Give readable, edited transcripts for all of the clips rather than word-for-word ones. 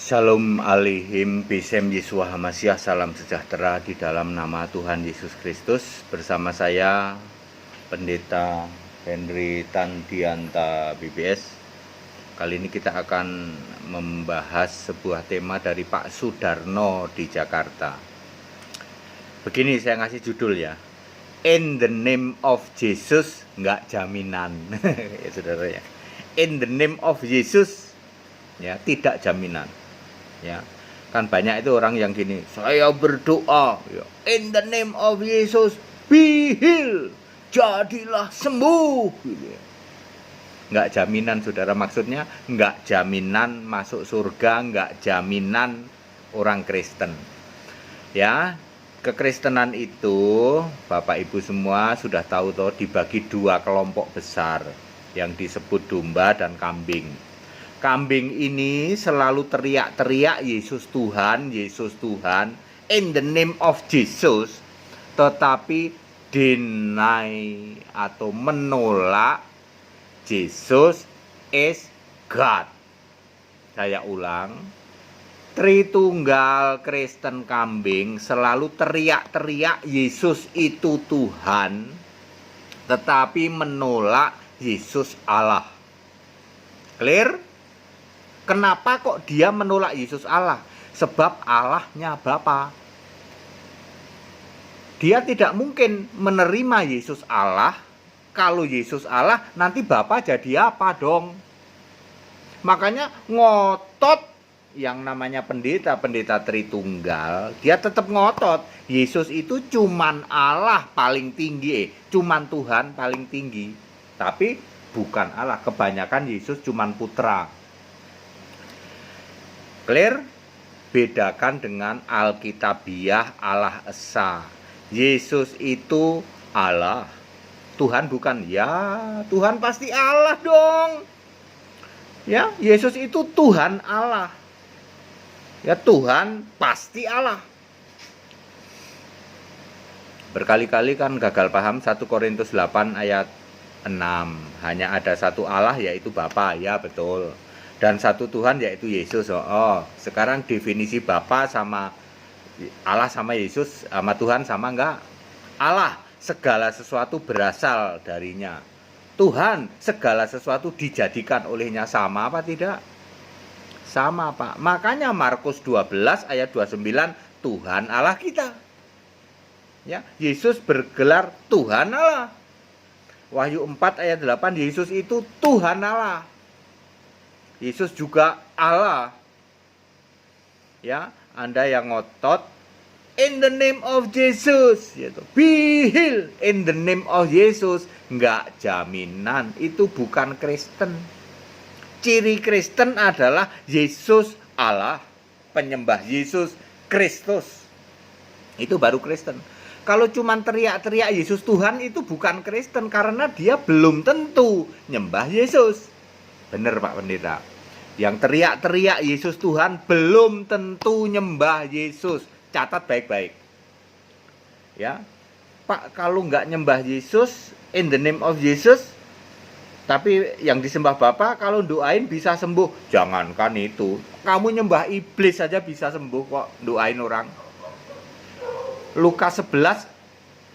Shalom alaihim, Bisem Yeshua Hamasyah, salam sejahtera di dalam nama Tuhan Yesus Kristus. Bersama saya, Pendeta Henry Tandianta BBS. Kali ini kita akan membahas sebuah tema dari Pak Sudarno di Jakarta. Begini saya ngasih judul ya, In the name of Jesus, nggak jaminan. Ya saudara ya, In the name of Jesus, ya tidak jaminan. Ya, kan banyak itu orang yang gini, saya berdoa ya, in the name of Jesus be healed, jadilah sembuh gitu ya. Nggak jaminan saudara, maksudnya nggak jaminan masuk surga, nggak jaminan orang Kristen ya. Kekristenan itu Bapak Ibu semua sudah tahu toh, dibagi dua kelompok besar yang disebut domba dan kambing. Kambing ini selalu teriak-teriak Yesus Tuhan, Yesus Tuhan, in the name of Jesus, tetapi deny atau menolak Jesus is God. Saya ulang, Tritunggal Kristen kambing selalu teriak-teriak Yesus itu Tuhan, tetapi menolak Yesus Allah. Clear? Kenapa kok dia menolak Yesus Allah? Sebab Allahnya Bapa. Dia tidak mungkin menerima Yesus Allah. Kalau Yesus Allah, nanti Bapa jadi apa dong? Makanya ngotot yang namanya pendeta Tritunggal, dia tetap ngotot Yesus itu cuman Allah paling tinggi, cuman Tuhan paling tinggi. Tapi bukan Allah, kebanyakan Yesus cuman putra. Clear? Bedakan dengan Alkitabiah Allah Esa. Yesus itu Allah, Tuhan bukan. Ya, Tuhan pasti Allah dong. Ya, Yesus itu Tuhan Allah. Ya, Tuhan pasti Allah. Berkali-kali kan gagal paham 1 Korintus 8 ayat 6. Hanya ada satu Allah, yaitu Bapa. Ya, betul. Dan satu Tuhan, yaitu Yesus. Sekarang definisi Bapa sama Allah sama Yesus sama Tuhan sama enggak? Allah, segala sesuatu berasal darinya. Tuhan, segala sesuatu dijadikan olehnya. Sama apa tidak? Sama, Pak. Makanya Markus 12 ayat 29, Tuhan Allah kita. Ya, Yesus bergelar Tuhan Allah. Wahyu 4 ayat 8, Yesus itu Tuhan Allah. Yesus juga Allah. Ya, Anda yang ngotot in the name of Jesus, gitu. Be healed in the name of Jesus, enggak jaminan. Itu bukan Kristen. Ciri Kristen adalah Yesus Allah, penyembah Yesus Kristus. Itu baru Kristen. Kalau cuma teriak-teriak Yesus Tuhan, itu bukan Kristen, karena dia belum tentu nyembah Yesus. Benar Pak Pendeta. Yang teriak-teriak Yesus Tuhan belum tentu nyembah Yesus. Catat baik-baik. Ya, Pak, kalau nggak nyembah Yesus in the name of Jesus, tapi yang disembah Bapa, kalau doain bisa sembuh. Jangankan itu, kamu nyembah iblis saja bisa sembuh kok, doain orang. Lukas 11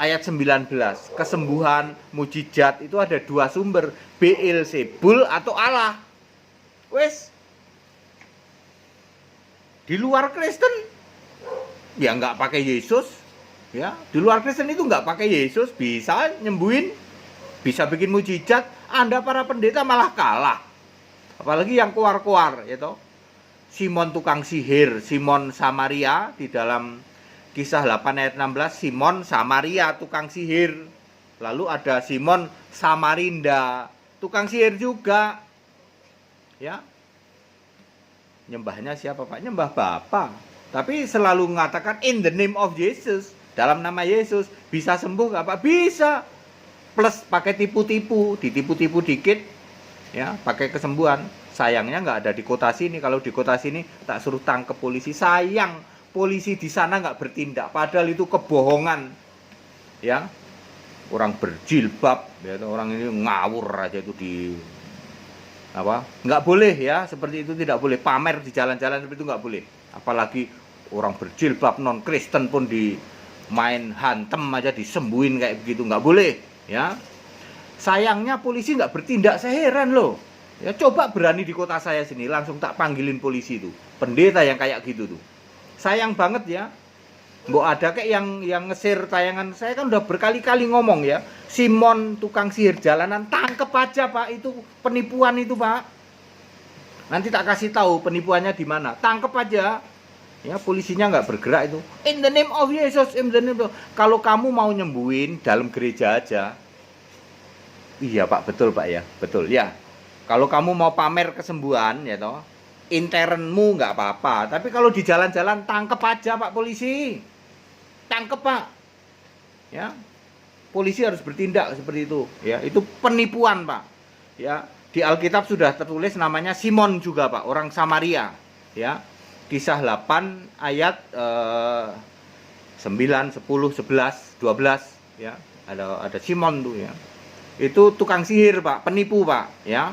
ayat 19, kesembuhan mujizat itu ada dua sumber, Beelzebul atau Allah. Wes, di luar Kristen ya nggak pakai Yesus, ya di luar Kristen itu nggak pakai Yesus bisa nyembuhin, bisa bikin mujizat. Anda para pendeta malah kalah, apalagi yang keluar-keluar, itu Simon tukang sihir, Simon Samaria di dalam Kisah 8 ayat 16, Simon Samaria tukang sihir. Lalu ada Simon Samarinda tukang sihir juga. Ya, nyembahnya siapa Pak? Nyembah Bapa. Tapi selalu mengatakan in the name of Jesus, dalam nama Yesus. Bisa sembuh nggak Pak? Bisa. Plus pakai tipu-tipu, ditipu-tipu dikit, ya pakai kesembuhan. Sayangnya nggak ada di kota sini. Kalau di kota sini tak suruh tangkep polisi. Sayang, polisi di sana nggak bertindak. Padahal itu kebohongan. Ya, orang berjilbab, ya, orang ini ngawur aja itu di nggak boleh ya, seperti itu tidak boleh. Pamer di jalan-jalan seperti itu nggak boleh. Apalagi orang berjilbab non Kristen pun di main hantem aja disembuhin kayak begitu, nggak boleh ya. Sayangnya polisi nggak bertindak, saya heran loh ya. Coba berani di kota saya sini, langsung tak panggilin polisi tuh, pendeta yang kayak gitu tuh. Sayang banget ya. Mbok ada kayak yang nge-share tayangan saya, kan udah berkali-kali ngomong ya, Simon tukang sihir jalanan, tangkep aja Pak, itu penipuan itu Pak. Nanti tak kasih tahu penipuannya di mana, tangkep aja. Ya, polisinya nggak bergerak itu. In the name of Jesus, in the name of... Kalau kamu mau nyembuhin dalam gereja aja. Iya Pak, betul Pak ya, betul ya. Kalau kamu mau pamer kesembuhan ya toh, internmu nggak apa-apa. Tapi kalau di jalan-jalan, tangkep aja Pak polisi. Tangkep Pak. Ya. Polisi harus bertindak seperti itu, ya. Itu penipuan, Pak. Ya. Di Alkitab sudah tertulis namanya Simon juga, Pak, orang Samaria, ya. Kisah 8 ayat 9, 10, 11, 12, ya. Ada Simon tuh ya. Itu tukang sihir, Pak, penipu, Pak, ya.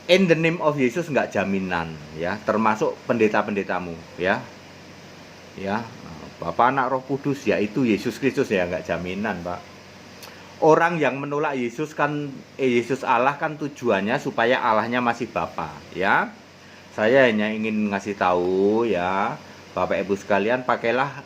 In the name of Jesus nggak jaminan, ya, termasuk pendeta-pendetamu, ya. Ya, Bapa, Anak, Roh Kudus, yaitu Yesus Kristus ya, nggak jaminan Pak. Orang yang menolak Yesus kan, Yesus Allah kan tujuannya supaya Allahnya masih Bapa ya. Saya hanya ingin ngasih tahu ya, Bapak Ibu sekalian, pakailah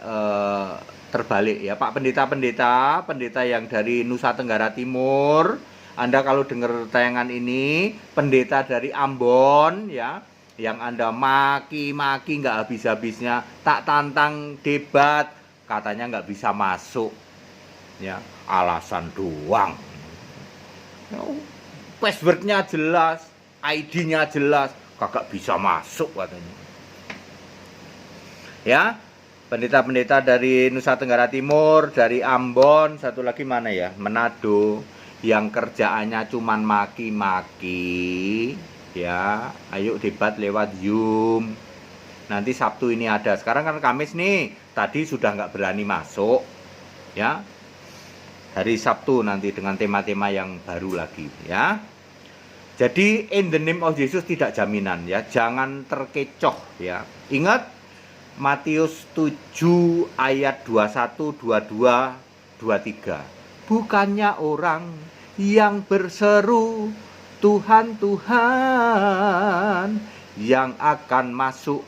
terbalik ya Pak, pendeta yang dari Nusa Tenggara Timur. Anda kalau dengar tayangan ini, pendeta dari Ambon ya, yang Anda maki-maki nggak habis-habisnya, tak tantang debat, katanya nggak bisa masuk, ya, alasan doang. Passwordnya jelas, ID-nya jelas, kagak bisa masuk katanya. Ya, pendeta-pendeta dari Nusa Tenggara Timur, dari Ambon, satu lagi mana ya, Manado, yang kerjaannya cuman maki-maki. Ya, ayo debat lewat Zoom. Nanti Sabtu ini ada. Sekarang kan Kamis nih. Tadi sudah nggak berani masuk. Ya. Hari Sabtu nanti dengan tema-tema yang baru lagi. Ya. Jadi in the name of Jesus tidak jaminan ya. Jangan terkecoh ya. Ingat Matius 7 ayat 21, 22, 23. Bukannya orang yang berseru Tuhan, Tuhan, yang akan masuk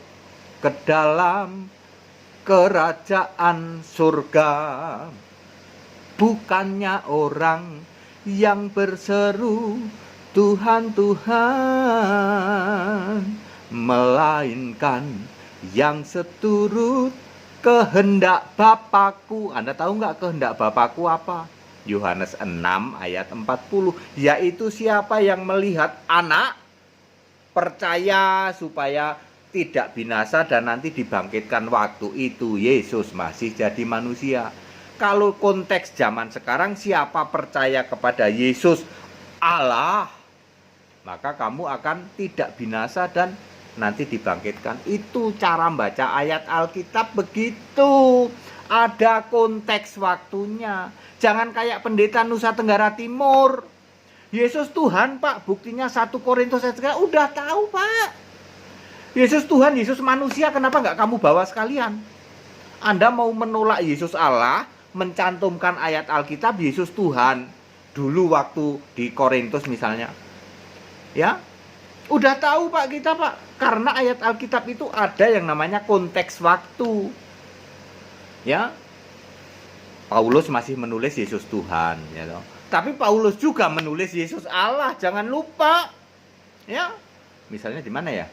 ke dalam kerajaan surga. Bukannya orang yang berseru Tuhan, Tuhan, melainkan yang seturut kehendak Bapakku. Anda tahu nggak kehendak Bapakku apa? Yohanes 6 ayat 40, yaitu siapa yang melihat anak, percaya supaya tidak binasa dan nanti dibangkitkan waktu itu Yesus masih jadi manusia. Kalau konteks zaman sekarang, siapa percaya kepada Yesus Allah, maka kamu akan tidak binasa dan nanti dibangkitkan. Itu cara baca ayat Alkitab begitu. Ada konteks waktunya. Jangan kayak pendeta Nusa Tenggara Timur. Yesus Tuhan Pak, buktinya 1 Korintus ayat 3, udah tahu Pak. Yesus Tuhan, Yesus manusia, kenapa nggak kamu bawa sekalian? Anda mau menolak Yesus Allah, mencantumkan ayat Alkitab Yesus Tuhan. Dulu waktu di Korintus misalnya. Ya, udah tahu Pak kita Pak. Karena ayat Alkitab itu ada yang namanya konteks waktu. Ya, Paulus masih menulis Yesus Tuhan, ya toh. Tapi Paulus juga menulis Yesus Allah, jangan lupa. Ya, misalnya di mana ya?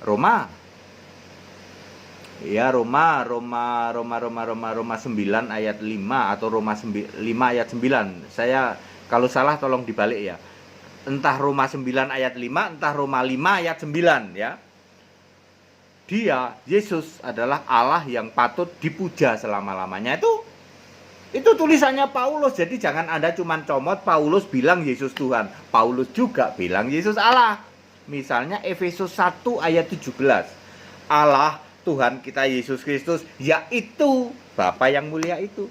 Roma. Ya, Roma 9 ayat 5 atau Roma 5 ayat 9. Saya kalau salah tolong dibalik ya. Entah Roma 9 ayat 5, entah Roma 5 ayat 9 ya. Dia, Yesus adalah Allah yang patut dipuja selama-lamanya. Itu tulisannya Paulus. Jadi jangan Anda cuma comot Paulus bilang Yesus Tuhan. Paulus juga bilang Yesus Allah. Misalnya Efesus 1 ayat 17. Allah Tuhan kita Yesus Kristus, yaitu Bapa yang mulia itu.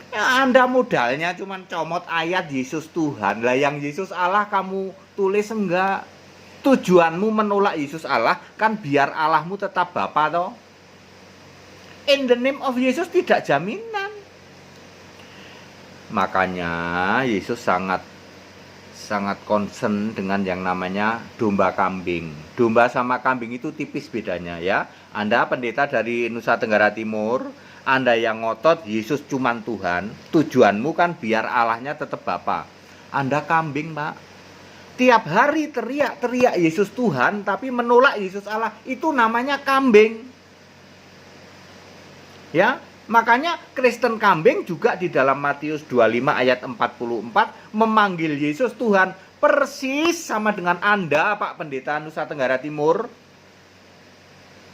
Ya, Anda modalnya cuma comot ayat Yesus Tuhan. Lah yang Yesus Allah kamu tulis enggak? Tujuanmu menolak Yesus Allah kan biar Allahmu tetap Bapa toh. In the name of Yesus tidak jaminan. Makanya Yesus sangat concern dengan yang namanya domba kambing. Domba sama kambing itu tipis bedanya ya. Anda pendeta dari Nusa Tenggara Timur, Anda yang ngotot Yesus cuman Tuhan, tujuanmu kan biar Allahnya tetap Bapa. Anda kambing, Pak. Tiap hari teriak-teriak Yesus Tuhan tapi menolak Yesus Allah, itu namanya kambing. Ya, makanya Kristen kambing juga di dalam Matius 25 ayat 44 memanggil Yesus Tuhan, persis sama dengan Anda Pak Pendeta Nusa Tenggara Timur.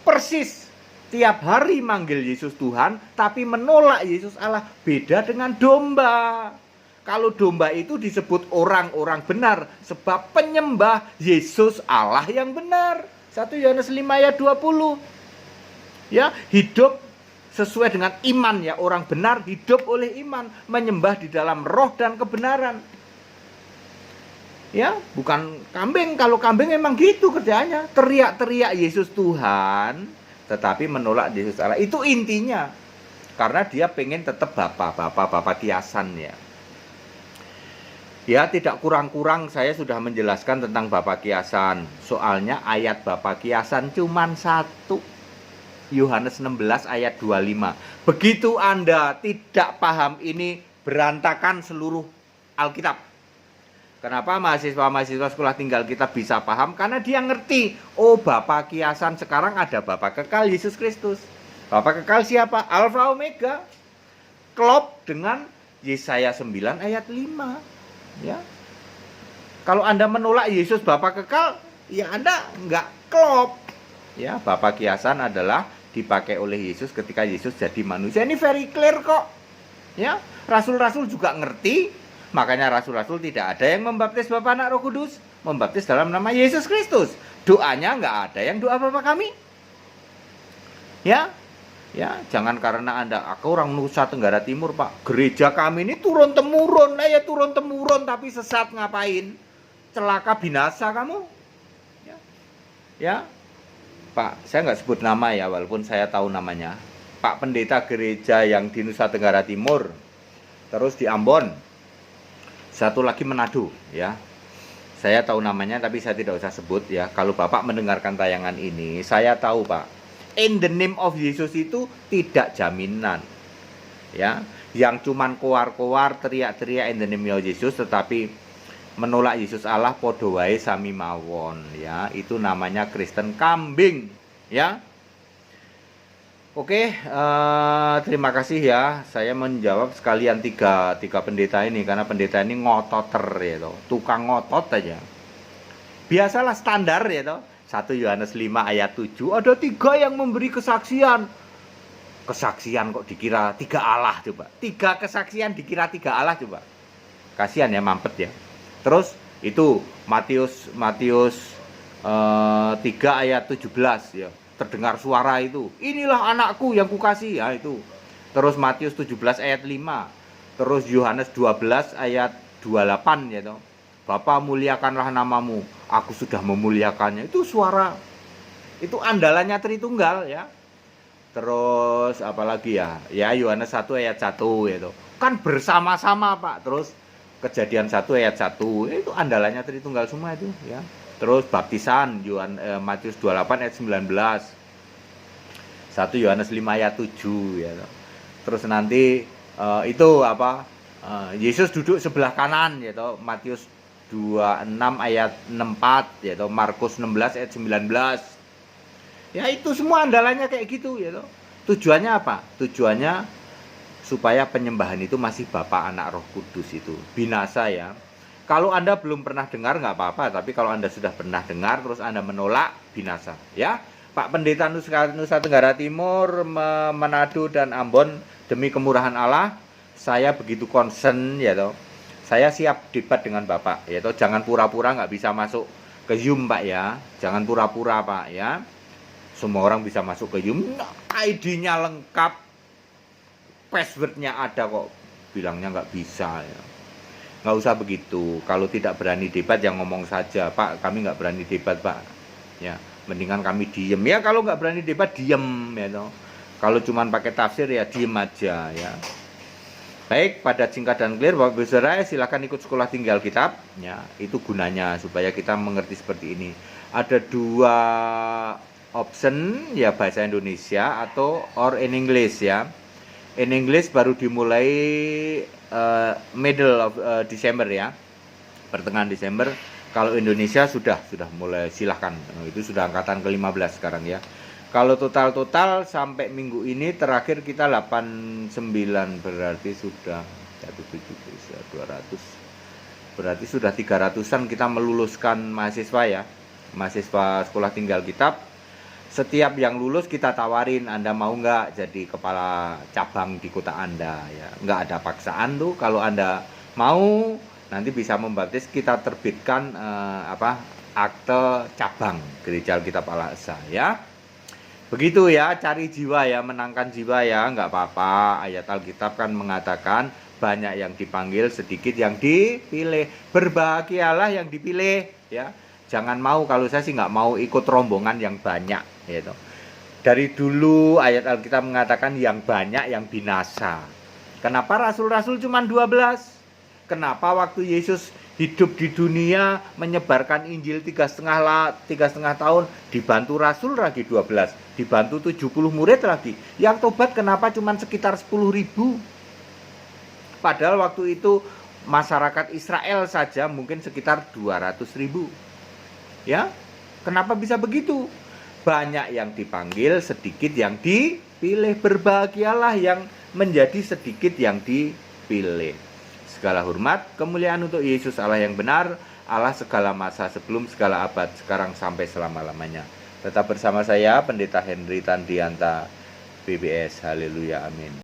Persis tiap hari manggil Yesus Tuhan tapi menolak Yesus Allah. Beda dengan domba. Kalau domba itu disebut orang-orang benar sebab penyembah Yesus Allah yang benar. 1 Yohanes 5 ayat 20. Ya, hidup sesuai dengan iman ya, orang benar hidup oleh iman, menyembah di dalam roh dan kebenaran. Ya, bukan kambing. Kalau kambing memang gitu kerjanya, teriak-teriak Yesus Tuhan, tetapi menolak Yesus Allah. Itu intinya. Karena dia pengen tetap Bapa kiasan ya. Ya, tidak kurang-kurang saya sudah menjelaskan tentang Bapa kiasan. Soalnya ayat Bapa kiasan cuman satu. Yohanes 16 ayat 25. Begitu Anda tidak paham ini, berantakan seluruh Alkitab. Kenapa mahasiswa-mahasiswa sekolah tinggal kita bisa paham? Karena dia ngerti, oh Bapa kiasan sekarang ada Bapa kekal Yesus Kristus. Bapa kekal siapa? Alfa Omega. Klop dengan Yesaya 9 ayat 5. Ya. Kalau Anda menolak Yesus Bapa kekal, ya Anda nggak klop. Ya, Bapa kiasan adalah dipakai oleh Yesus ketika Yesus jadi manusia. Ini very clear kok. Ya, rasul-rasul juga ngerti. Makanya rasul-rasul tidak ada yang membaptis Bapa, Anak, Roh Kudus, membaptis dalam nama Yesus Kristus. Doanya nggak ada yang doa Bapa kami. Ya, jangan karena Anda, aku orang Nusa Tenggara Timur, Pak. Gereja kami ini turun temurun, turun temurun tapi sesat ngapain? Celaka binasa kamu. Ya. Pak, saya nggak sebut nama ya, walaupun saya tahu namanya. Pak Pendeta gereja yang di Nusa Tenggara Timur, terus di Ambon, satu lagi Manado, ya. Saya tahu namanya, tapi saya tidak usah sebut ya. Kalau Bapak mendengarkan tayangan ini, saya tahu Pak, in the name of Jesus itu tidak jaminan, ya. Yang cuman koar-koar, teriak-teriak in the name of Jesus, tetapi menolak Yesus Allah podo wae sami mawon ya, itu namanya Kristen kambing ya. Oke, terima kasih ya, saya menjawab sekalian tiga pendeta ini karena pendeta ini ngototer ya toh, tukang ngotot aja. Biasalah standar ya toh. 1 Yohanes 5 ayat 7 ada 3 yang memberi kesaksian. Kesaksian kok dikira 3 Allah coba. 3 kesaksian dikira 3 Allah coba. Kasihan ya, mampet ya. Terus itu Matius 3 ayat 17 ya. Terdengar suara itu, inilah anakku yang kukasih ya itu. Terus Matius 17 ayat 5. Terus Yohanes 12 ayat 28 ya toh. Bapa muliakanlah namamu, aku sudah memuliakannya. Itu suara. Itu andalannya Tritunggal ya. Terus apalagi ya? Ya Yohanes 1 ayat 1 ya toh. Kan bersama-sama Pak. Terus Kejadian 1 ayat 1 itu andalannya Tritunggal semua itu ya. Terus baptisan Matius 28 ayat 19. 1 Yohanes 5 ayat 7 ya. Terus nanti itu apa? Yesus duduk sebelah kanan ya toh, Matius 26 ayat 64 ya toh, Markus 16 ayat 19. Ya itu semua andalannya kayak gitu ya toh. Tujuannya apa? Tujuannya supaya penyembahan itu masih Bapa, Anak, Roh Kudus itu binasa ya. Kalau Anda belum pernah dengar nggak apa-apa, tapi kalau Anda sudah pernah dengar terus Anda menolak, binasa ya. Pak Pendeta Nusa Tenggara Timur, Manado dan Ambon, demi kemurahan Allah saya begitu concern ya toh. Saya siap debat dengan Bapak ya toh. Jangan pura-pura nggak bisa masuk ke Zoom Pak ya. Jangan pura-pura Pak ya. Semua orang bisa masuk ke Zoom, ID-nya lengkap, passwordnya ada kok. bilangnya nggak bisa ya. Nggak usah begitu. Kalau tidak berani debat yang ngomong saja, Pak, kami nggak berani debat, Pak. Ya, mendingan kami diem. Ya kalau nggak berani debat diem ya toh. Kalau cuman pakai tafsir ya diem aja ya. Baik, pada singkat dan clear Bapak Ibu Saudara, silakan ikut sekolah tinggal kitab ya. Itu gunanya supaya kita mengerti seperti ini. Ada dua option ya, bahasa Indonesia atau or in English ya. In English baru dimulai middle of December ya, pertengahan Desember. Kalau Indonesia sudah mulai, silahkan, itu sudah angkatan ke-15 sekarang ya. Kalau total sampai minggu ini terakhir kita 89, berarti sudah 200, berarti sudah 300-an kita meluluskan mahasiswa ya, mahasiswa sekolah tinggal kitab. Setiap yang lulus kita tawarin, Anda mau nggak jadi kepala cabang di kota Anda ya. Nggak ada paksaan tuh. Kalau Anda mau, nanti bisa membaptis, kita terbitkan akte cabang Gereja Alkitab Al-Aqsa ya. Begitu ya, cari jiwa ya, menangkan jiwa ya, nggak apa-apa. Ayat Alkitab kan mengatakan banyak yang dipanggil, sedikit yang dipilih. Berbahagialah yang dipilih ya. Jangan mau, kalau saya sih nggak mau ikut rombongan yang banyak gitu. Dari dulu ayat Alkitab mengatakan yang banyak yang binasa. Kenapa rasul-rasul cuma 12? Kenapa waktu Yesus hidup di dunia menyebarkan Injil 3,5 tahun, dibantu rasul lagi 12, dibantu 70 murid lagi. Yang tobat kenapa cuma sekitar 10.000? Padahal waktu itu masyarakat Israel saja mungkin sekitar 200.000. Ya, kenapa bisa begitu? Banyak yang dipanggil, sedikit yang dipilih. Berbahagialah yang menjadi sedikit yang dipilih. Segala hormat, kemuliaan untuk Yesus Allah yang benar, Allah segala masa, sebelum segala abad, sekarang sampai selama-lamanya. Tetap bersama saya, Pendeta Henry Tandianta, BBS. Haleluya, amin.